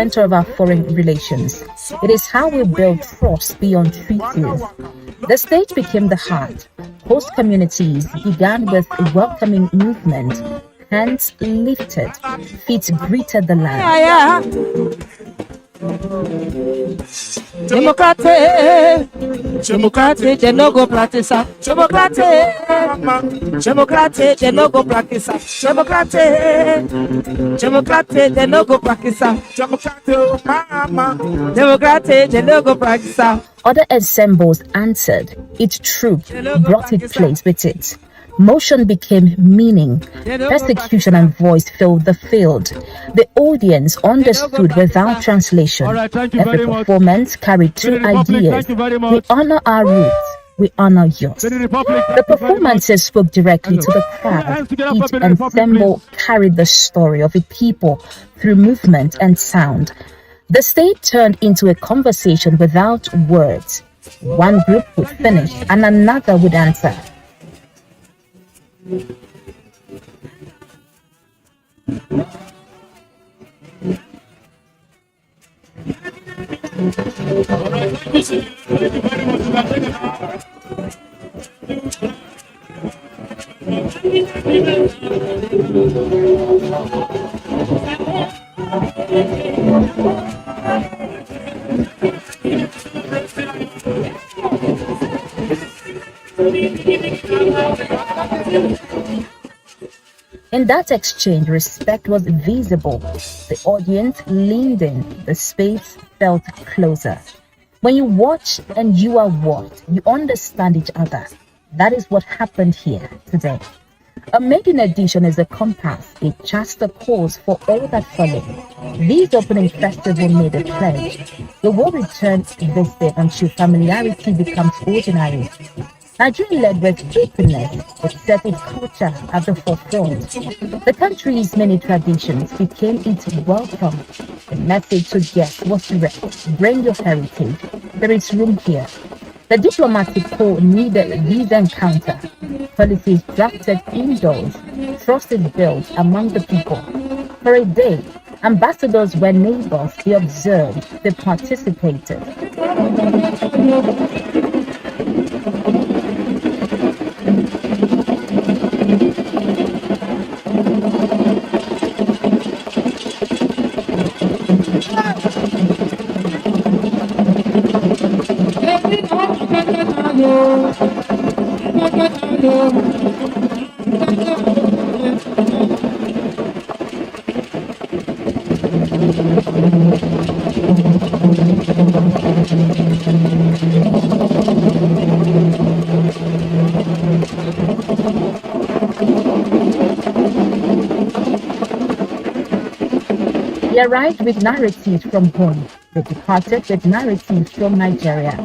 center of our foreign relations. It is how we build trust beyond treaties. The state became the heart. Host communities began with a welcoming movement. Hands lifted, feet greeted the land. Democratic, they no go practice. Democratic, they no go practice. Democratic, they no go practice. Democratic, they no go practice. Other ensembles answered. Each troop brought its place with it. Motion became meaning. Persecution and voice filled the field. The audience understood without translation. Every performance carried two ideas. We honor our roots. We honor yours. The performances spoke directly to the crowd. Each ensemble carried the story of a people through movement and sound. The stage turned into a conversation without words. One group would finish and another would answer. In that exchange, respect was visible. The audience leaned in, the space felt closer. When you watch and you are watched, you understand each other. That is what happened here today. A maiden edition is a compass, a just a course for all that follow. This opening festival made a pledge. The world returned this day until familiarity becomes ordinary. Nigeria led with openness, it set its culture at the forefront. The country's many traditions became its welcome. The message to guests was direct: bring your heritage. There is room here. The diplomatic corps needed this encounter. Policies drafted indoors. Trust is built among the people. For a day, ambassadors were neighbors. They observed. They participated. They arrived with narratives from home. They departed with narratives from Nigeria.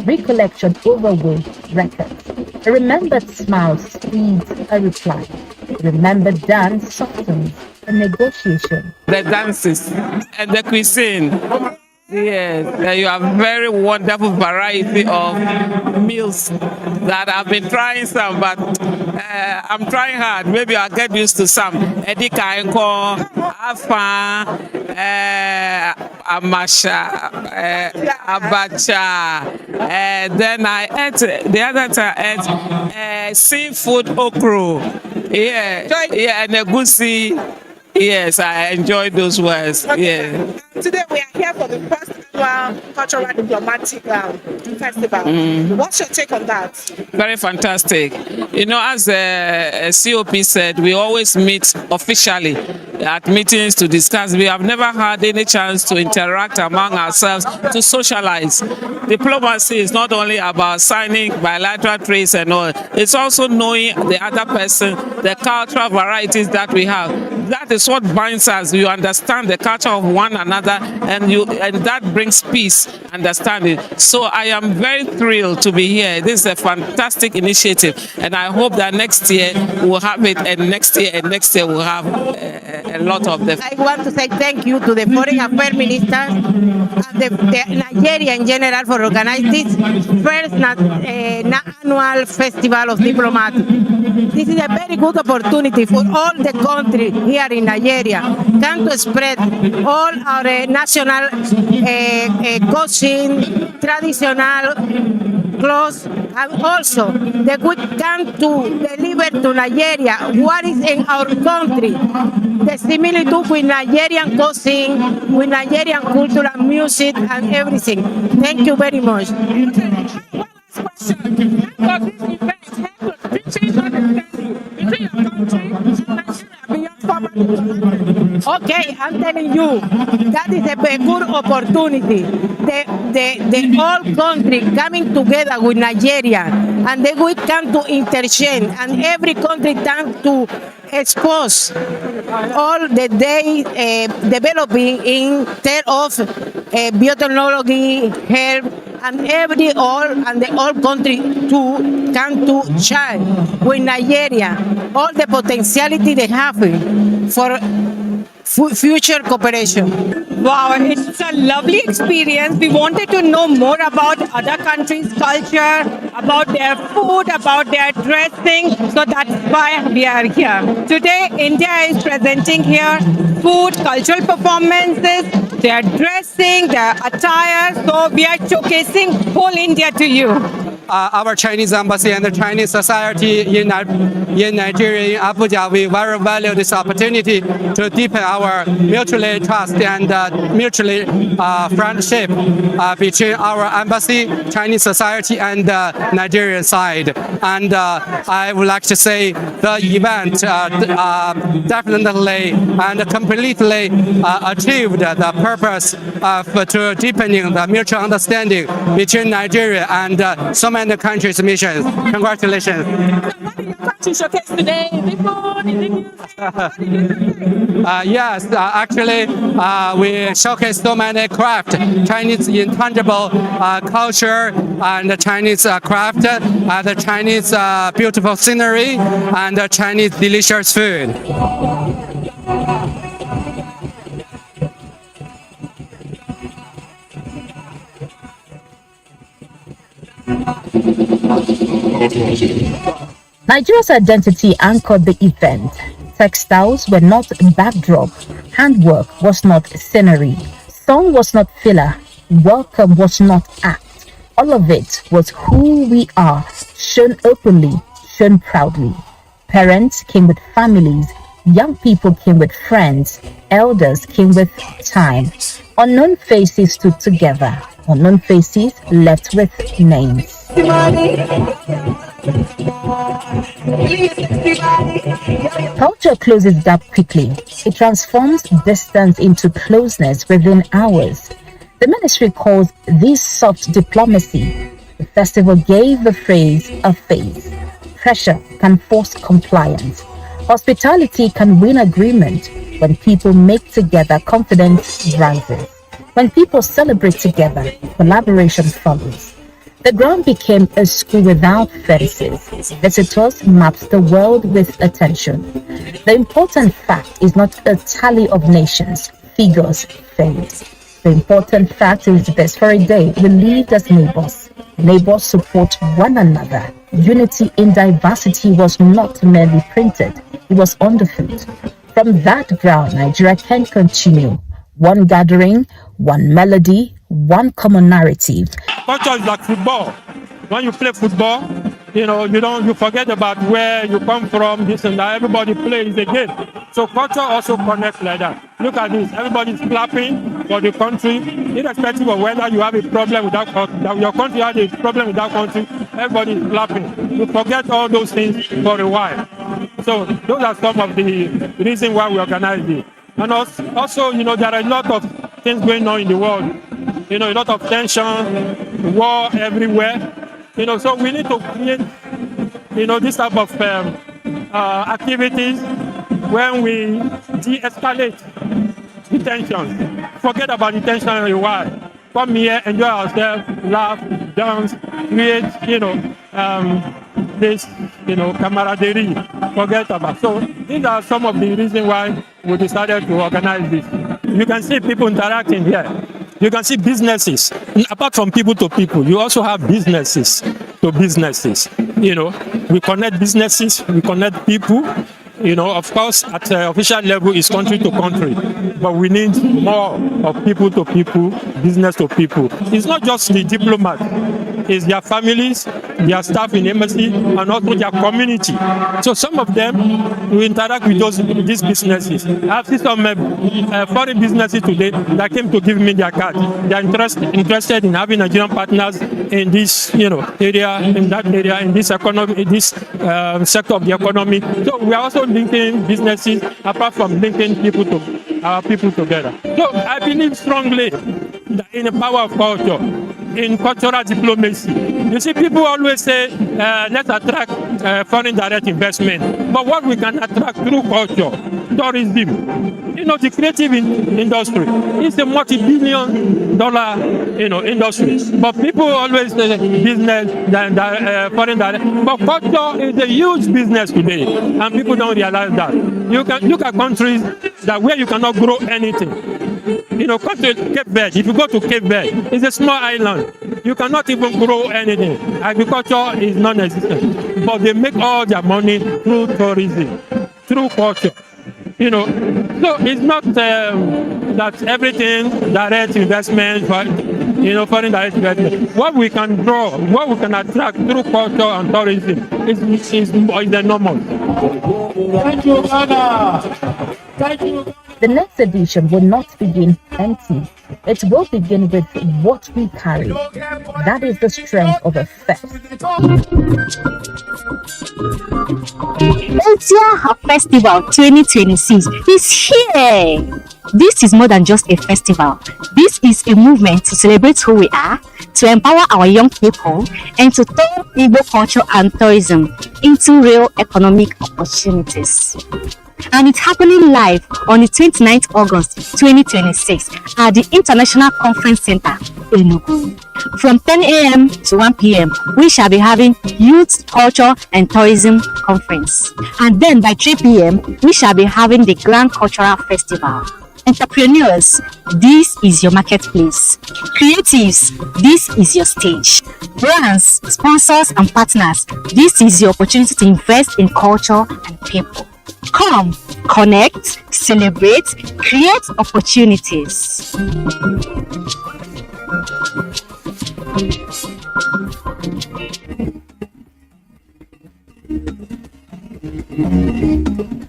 Recollection overweighed records. A remembered smile speeds a reply. A remembered dance softens a negotiation. The dances and the cuisine. Yes, you have very wonderful variety of meals that I've been trying some, but I'm trying hard. Maybe I'll get used to some. Edika enko, afa, amasha, abacha. Then I ate the other time I ate seafood okro. Yeah, and egusi. Yes, I enjoyed those words. Yeah. Today we are here for the first annual Cultural Diplomatic Festival. What's your take on that? Very fantastic. You know, as the COP said, we always meet officially at meetings to discuss. We have never had any chance to interact among ourselves, to socialize. Diplomacy is not only about signing bilateral treaties and all. It's also knowing the other person, the cultural varieties that we have. That is what binds us. You understand the culture of one another, and that brings peace, understanding. So I am very thrilled to be here. This is a fantastic initiative, and I hope that next year we'll have it, and next year we'll have a lot of them. I want to say thank you to the Foreign Affairs Minister and the Nigeria in general for organizing this first annual Festival of Diplomats. This is a very good opportunity for all the country here in Nigeria, come to spread all our national cuisine, traditional clothes, and also that we come to deliver to Nigeria what is in our country, the similitude with Nigerian cuisine, with Nigerian culture and music and everything. Thank you very much. Okay, I'm telling you, that is a good opportunity. The whole country coming together with Nigeria, and they will come to interchange, and every country come to expose all the day developing in terms of biotechnology, health, and the whole country to come to shine with Nigeria, all the potentiality they have for future cooperation. Wow, it's a lovely experience. We wanted to know more about other countries' culture, about their food, about their dressing. So that's why we are here. Today, India is presenting here food, cultural performances, their dressing, their attire. So we are showcasing whole India to you. Our Chinese embassy and the Chinese society in Nigeria, in Abuja, we very value this opportunity to deepen our mutually trust and mutually friendship between our embassy, Chinese society, and Nigerian side. And I would like to say the event definitely and completely achieved the purpose of to deepening the mutual understanding between Nigeria and so many countries' missions. Congratulations. What did your country showcase today? The food, the news? Yes, actually, we showcase so many craft, Chinese intangible culture and the Chinese craft, the Chinese beautiful scenery, and the Chinese delicious food. Nigeria's identity anchored the event. Textiles were not backdrop, handwork was not scenery, song was not filler, welcome was not act. All of it was who we are, shown openly, shown proudly. Parents came with families, young people came with friends, elders came with time. Unknown faces stood together, unknown faces left with names. Culture closes gap quickly. It transforms distance into closeness within hours. The ministry calls this soft diplomacy. The festival gave the phrase a face. Pressure can force compliance. Hospitality can win agreement. When people make together, confidence rises. When people celebrate together, collaboration follows. The ground became a school without fences. Visitors mapped the world with attention. The important fact is not a tally of nations, figures fade. The important fact is this: for a day, we lived as neighbors. Neighbors support one another. Unity in diversity was not merely printed, it was underfoot. From that ground, Nigeria can continue. One gathering, one melody, one common narrative. Culture is like football. When you play football, you forget about where you come from, this and that. Everybody plays the game. So culture also connects like that. Look at this. Everybody's clapping for the country, irrespective of whether you have a problem with your country has a problem with that country. Everybody's clapping. You forget all those things for a while. So those are some of the reasons why we organize this. And also, there are a lot of things going on in the world. A lot of tension, war everywhere. So we need to create, this type of activities when we de-escalate the tension. Forget about the tension in a while. Come here, enjoy ourselves, laugh, dance, create, this, camaraderie. Forget about. So these are some of the reasons why we decided to organize this. You can see people interacting here. You can see businesses. Apart from people to people, you also have businesses to businesses. We connect businesses, we connect people. Of course, at the official level, it's country to country, but we need more of people to people, business to people. It's not just the diplomat, it's their families, their staff in embassy, and also their community. So some of them will interact with these businesses. I have seen some foreign businesses today that came to give me their card. They are interested in having Nigerian partners in this, area, in that area, in this economy, in this sector of the economy. So we are also linking businesses apart from linking people together. So I believe strongly in the power of culture, in cultural diplomacy. You see, people always say, let's attract foreign direct investment. But what we can attract through culture, tourism, the creative industry is a multi-billion dollar, industry. But people always say business, foreign direct. But culture is a huge business today, and people don't realize that. You can look at countries where you cannot grow anything. Come to Cape Verde. If you go to Cape Verde, it's a small island. You cannot even grow anything. Agriculture is non-existent. But they make all their money through tourism, through culture. So it's not that everything direct investment, foreign direct investment. What we can grow, what we can attract through culture and tourism is the normal. Thank you, Ghana. Thank you. The next edition will not begin empty. It will begin with what we carry. That is the strength of a fest. Aitlive Festival 2026 is here. This is more than just a festival. This is a movement to celebrate who we are, to empower our young people, and to turn Igbo culture and tourism into real economic opportunities. And it's happening live on the 29th August 2026 at the International Conference Center, Enugu. From 10 a.m. to 1 p.m., we shall be having Youth Culture and Tourism Conference. And then by 3 p.m., we shall be having the Grand Cultural Festival. Entrepreneurs, this is your marketplace. Creatives, this is your stage. Brands, sponsors, and partners, this is your opportunity to invest in culture and people. Come, connect, celebrate, create opportunities.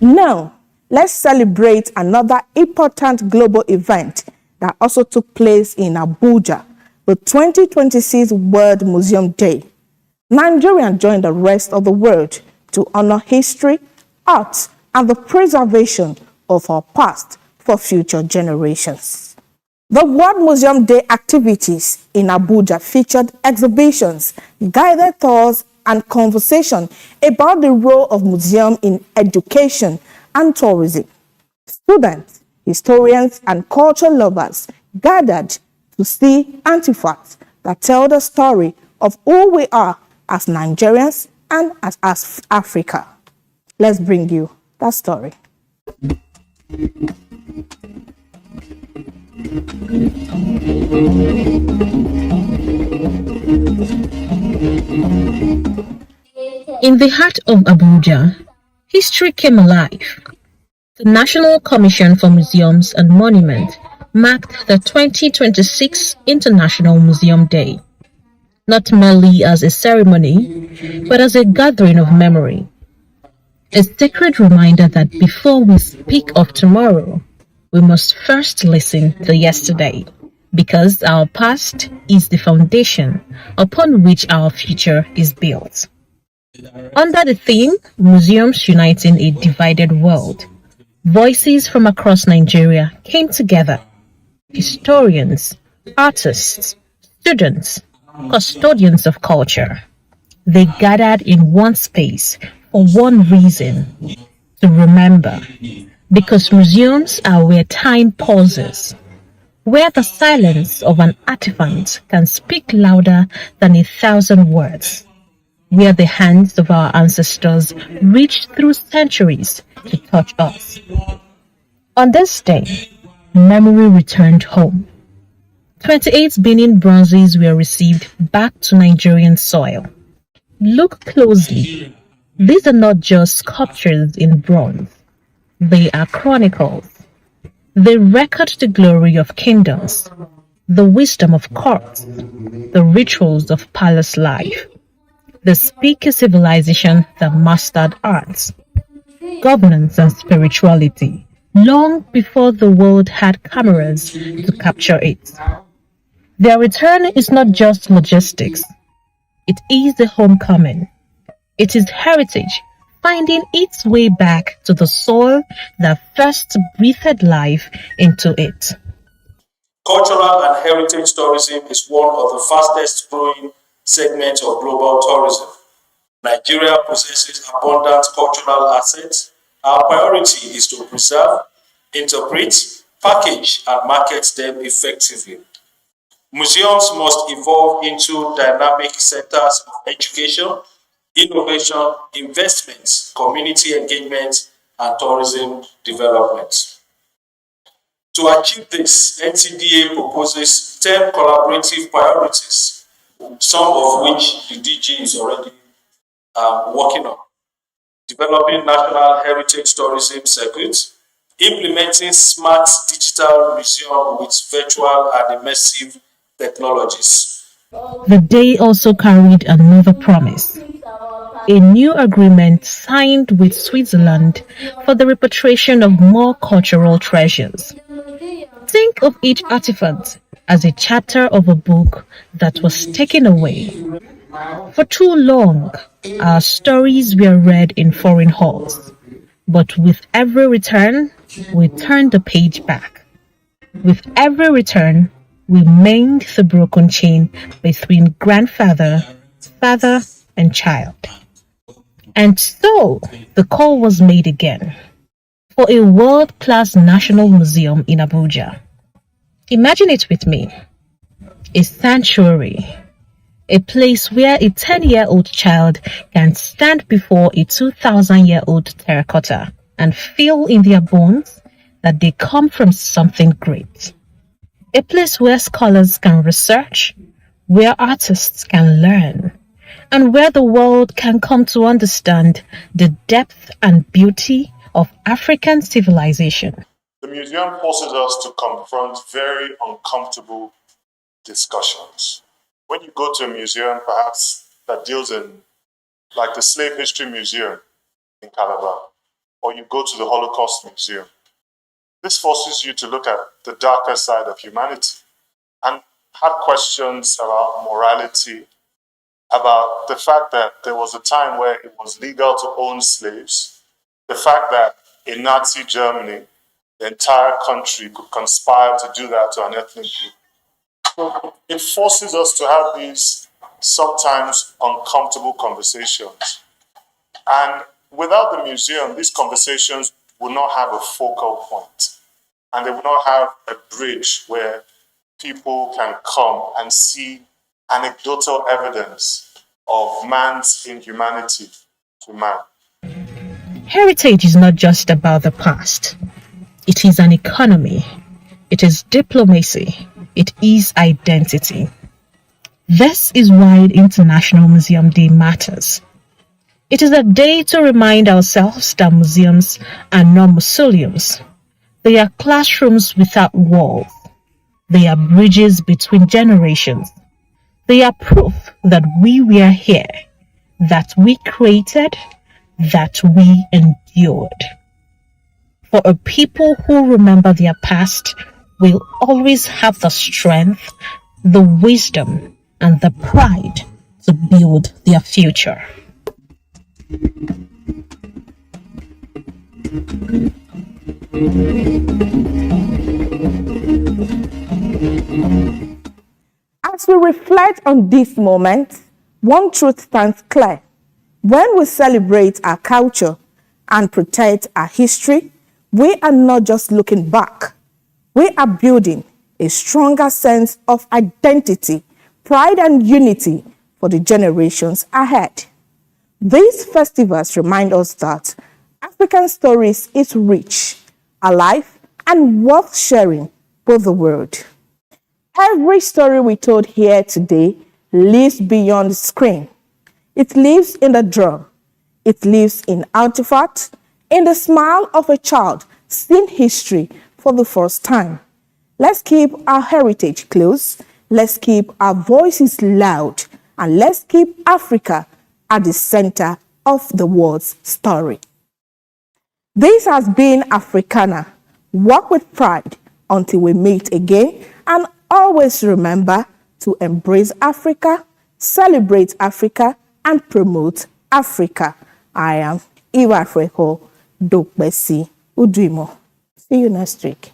Now, let's celebrate another important global event that also took place in Abuja, the 2026 World Museum Day. Nigeria joined the rest of the world to honor history, art, and the preservation of our past for future generations. The World Museum Day activities in Abuja featured exhibitions, guided tours, and conversation about the role of museum in education and tourism. Students, historians, and culture lovers gathered to see artifacts that tell the story of who we are as Nigerians and as Africa. Let's bring you that story. In the heart of Abuja, history came alive. The National Commission for Museums and Monuments marked the 2026 International Museum Day, not merely as a ceremony, but as a gathering of memory. A sacred reminder that before we speak of tomorrow, we must first listen to yesterday, because our past is the foundation upon which our future is built. Under the theme, Museums Uniting a Divided World, voices from across Nigeria came together. Historians, artists, students, custodians of culture. They gathered in one space for one reason: to remember. Because museums are where time pauses, where the silence of an artifact can speak louder than 1,000 words, where the hands of our ancestors reached through centuries to touch us. On this day, memory returned home. 28 Benin bronzes were received back to Nigerian soil. Look closely. These are not just sculptures in bronze, they are chronicles. They record the glory of kingdoms, the wisdom of courts, the rituals of palace life. They speak a civilization that mastered arts, governance, and spirituality long before the world had cameras to capture it. Their return is not just logistics, it is a homecoming. It is heritage finding its way back to the soil that first breathed life into it. Cultural and heritage tourism is one of the fastest growing segments of global tourism. Nigeria possesses abundant cultural assets. Our priority is to preserve, interpret, package, and market them effectively. Museums must evolve into dynamic centers of education, innovation, investments, community engagement, and tourism development. To achieve this, NCDA proposes 10 collaborative priorities, some of which the DG is already working on. Developing national heritage tourism circuits, implementing smart digital museum with virtual and immersive technologies. The day also carried another promise, a new agreement signed with Switzerland for the repatriation of more cultural treasures. Think of each artifact as a chapter of a book that was taken away. For too long, our stories were read in foreign halls, but with every return, we turned the page back. With every return, we mend the broken chain between grandfather, father, and child. And so, the call was made again for a world-class national museum in Abuja. Imagine it with me, a sanctuary, a place where a 10-year-old child can stand before a 2,000-year-old terracotta and feel in their bones that they come from something great. A place where scholars can research, where artists can learn, and where the world can come to understand the depth and beauty of African civilization. The museum forces us to confront very uncomfortable discussions. When you go to a museum, perhaps that deals in, like the Slave History Museum in Calabar, or you go to the Holocaust Museum, this forces you to look at the darker side of humanity and have questions about morality, about the fact that there was a time where it was legal to own slaves, the fact that in Nazi Germany, the entire country could conspire to do that to an ethnic group. So it forces us to have these sometimes uncomfortable conversations. And without the museum, these conversations will not have a focal point, and they will not have a bridge where people can come and see anecdotal evidence of man's inhumanity to man. Heritage is not just about the past. It is an economy. It is diplomacy. It is identity. This is why International Museum Day matters. It is a day to remind ourselves that museums are not mausoleums. They are classrooms without walls. They are bridges between generations. They are proof that we were here, that we created, that we endured. For a people who remember their past will always have the strength, the wisdom, and the pride to build their future. As we reflect on this moment, one truth stands clear. When we celebrate our culture and protect our history, we are not just looking back. We are building a stronger sense of identity, pride, and unity for the generations ahead. These festivals remind us that African stories is rich, alive, and worth sharing with the world. Every story we told here today lives beyond the screen. It lives in the drum, It lives in artifacts, in the smile of a child seeing history for the first time. Let's keep our heritage close, let's keep our voices loud, and let's keep Africa at the center of the world's story. This has been Africana. Walk with pride until we meet again, and always remember to embrace Africa, celebrate Africa, and promote Africa. I am Eva Freko Dokbesi Udwimo. See you next week.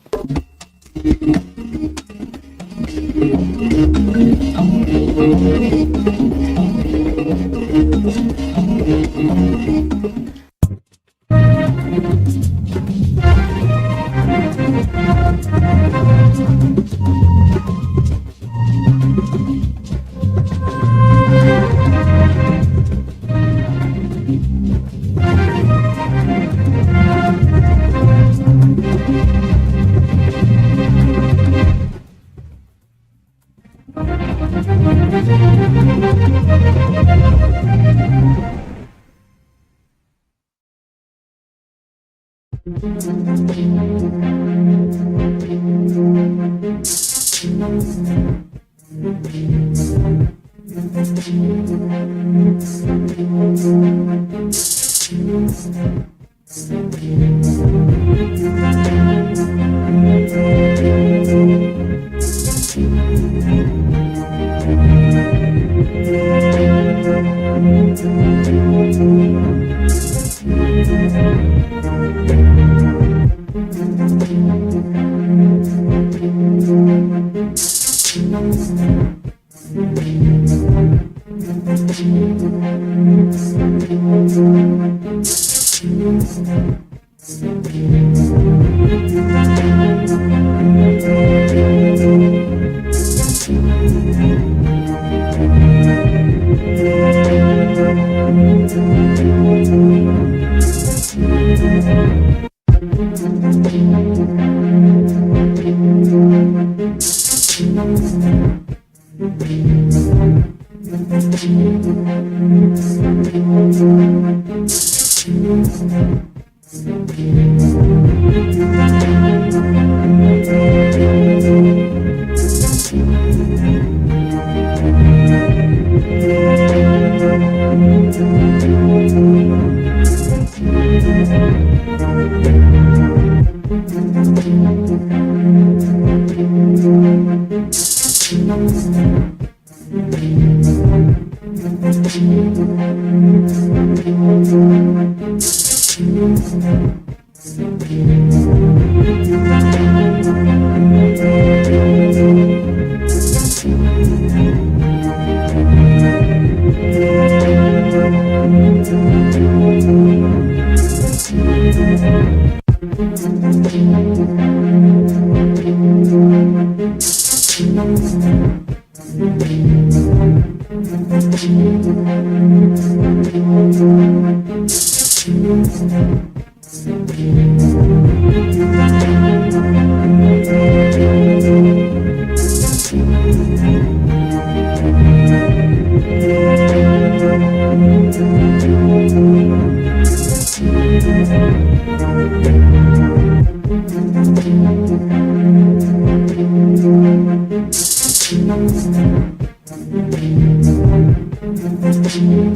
Thank you.